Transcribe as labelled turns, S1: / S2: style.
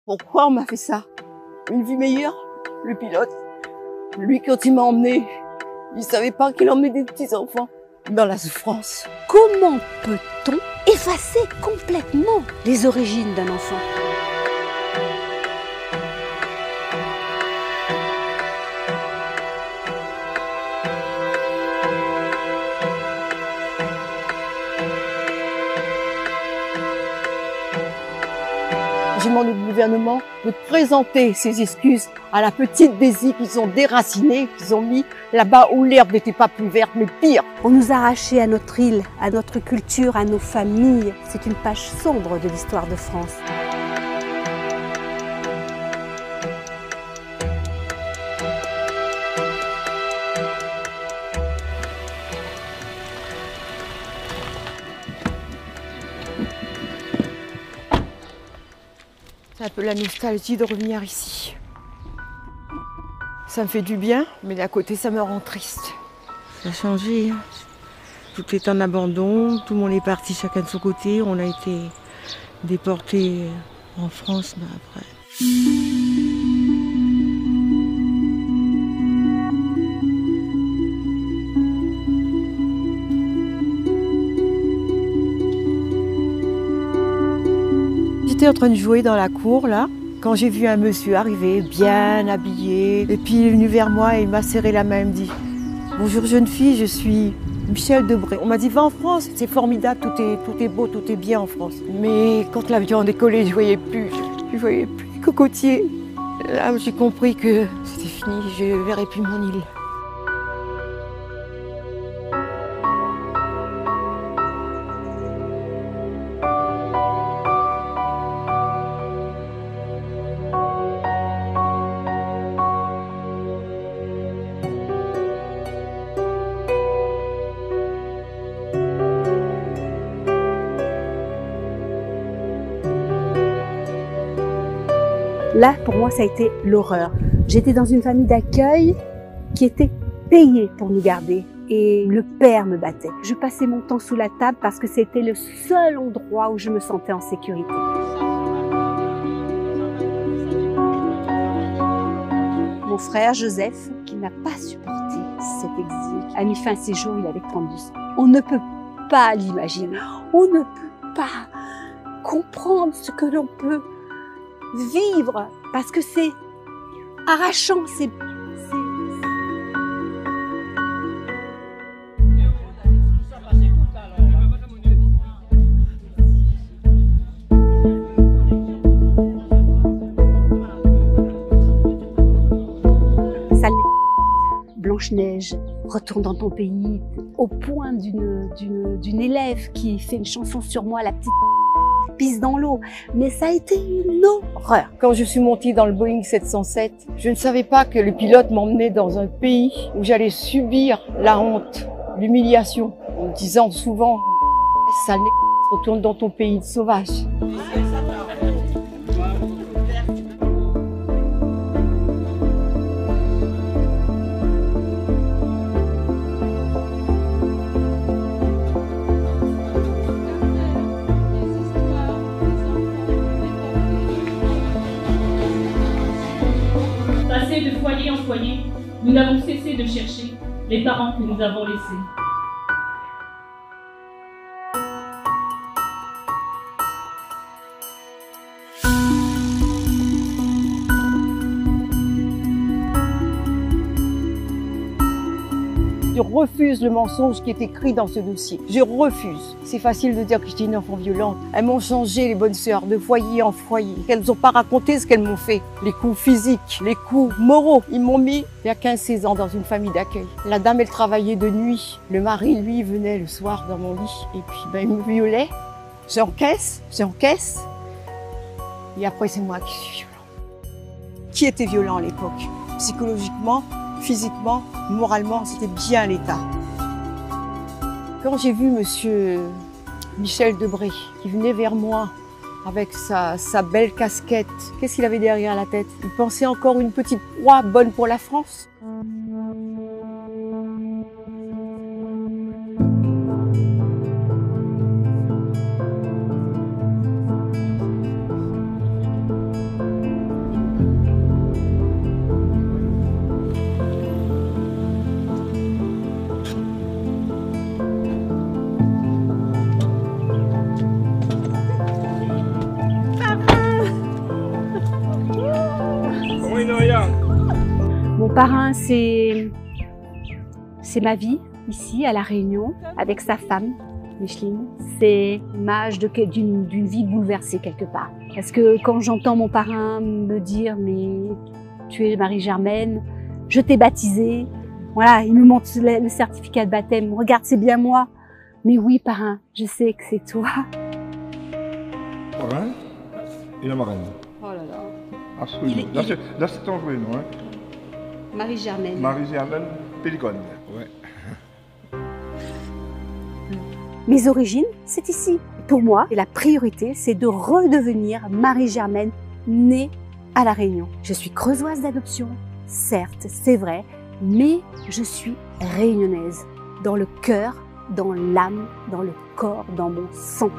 S1: Pourquoi on m'a fait ça? Une vie meilleure? Le pilote, lui, quand il m'a emmené, il savait pas qu'il emmenait des petits-enfants dans la souffrance.
S2: Comment peut-on effacer complètement les origines d'un enfant?
S1: J'ai demandé au gouvernement de présenter ses excuses à la petite Daisy qu'ils ont déracinée, qu'ils ont mis là-bas où l'herbe n'était pas plus verte, mais pire.
S2: On nous a arrachés à notre île, à notre culture, à nos familles. C'est une page sombre de l'histoire de France.
S1: C'est un peu la nostalgie de revenir ici. Ça me fait du bien, mais d'un côté, ça me rend triste. Ça a changé. Tout est en abandon, tout le monde est parti chacun de son côté. On a été déportés en France, mais après. J'étais en train de jouer dans la cour, là, quand j'ai vu un monsieur arriver, bien habillé. Et puis il est venu vers moi et il m'a serré la main et me dit « Bonjour jeune fille, je suis Michel Debré. » On m'a dit « Va en France, c'est formidable, tout est beau, tout est bien en France. » Mais quand l'avion a décollé, je voyais plus les cocotiers. Là, j'ai compris que c'était fini, je ne verrai plus mon île.
S2: Là, pour moi, ça a été l'horreur. J'étais dans une famille d'accueil qui était payée pour nous garder et le père me battait. Je passais mon temps sous la table parce que c'était le seul endroit où je me sentais en sécurité. Mon frère Joseph, qui n'a pas supporté cet exil, a mis fin à ses jours, il avait 32 ans. On ne peut pas l'imaginer. On ne peut pas comprendre ce que l'on peut vivre, parce que c'est arrachant, c'est... Blanche-Neige, retourne dans ton pays, au point d'une élève qui fait une chanson sur moi, la petite pisse dans l'eau, mais ça a été une horreur.
S1: Quand je suis montée dans le Boeing 707, je ne savais pas que le pilote m'emmenait dans un pays où j'allais subir la honte, l'humiliation, en me disant souvent « sale retourne dans ton pays de sauvage ».
S3: De foyer en foyer, nous n'avons cessé de chercher les parents que nous avons laissés.
S1: Je refuse le mensonge qui est écrit dans ce dossier. Je refuse. C'est facile de dire que j'étais une enfant violente. Elles m'ont changé, les bonnes sœurs, de foyer en foyer. Elles n'ont pas raconté ce qu'elles m'ont fait. Les coups physiques, les coups moraux. Ils m'ont mis il y a 15-16 ans dans une famille d'accueil. La dame, elle travaillait de nuit. Le mari, lui, venait le soir dans mon lit. Et puis, il me violait. J'encaisse. Et après, c'est moi qui suis violent. Qui était violent à l'époque? Psychologiquement, physiquement, moralement, c'était bien l'état. Quand j'ai vu monsieur Michel Debré qui venait vers moi avec sa belle casquette, qu'est-ce qu'il avait derrière la tête? Il pensait encore une petite proie bonne pour la France.
S2: parrain, c'est ma vie ici à La Réunion avec sa femme, Micheline. C'est l'image d'une vie bouleversée quelque part. Parce que quand j'entends mon parrain me dire « mais tu es Marie-Germaine, je t'ai baptisée », voilà, il me montre le certificat de baptême. Regarde, c'est bien moi. Mais oui, parrain, je sais que c'est toi.
S4: Parrain et la marraine.
S2: Oh là là.
S4: Absolument. Là, c'est ton vrai nom. Hein.
S2: Marie-Germaine.
S4: Marie-Germaine Pélicone. Ouais.
S2: Mes origines, c'est ici. Pour moi, la priorité, c'est de redevenir Marie-Germaine, née à La Réunion. Je suis creusoise d'adoption, certes, c'est vrai, mais je suis réunionnaise, dans le cœur, dans l'âme, dans le corps, dans mon sang.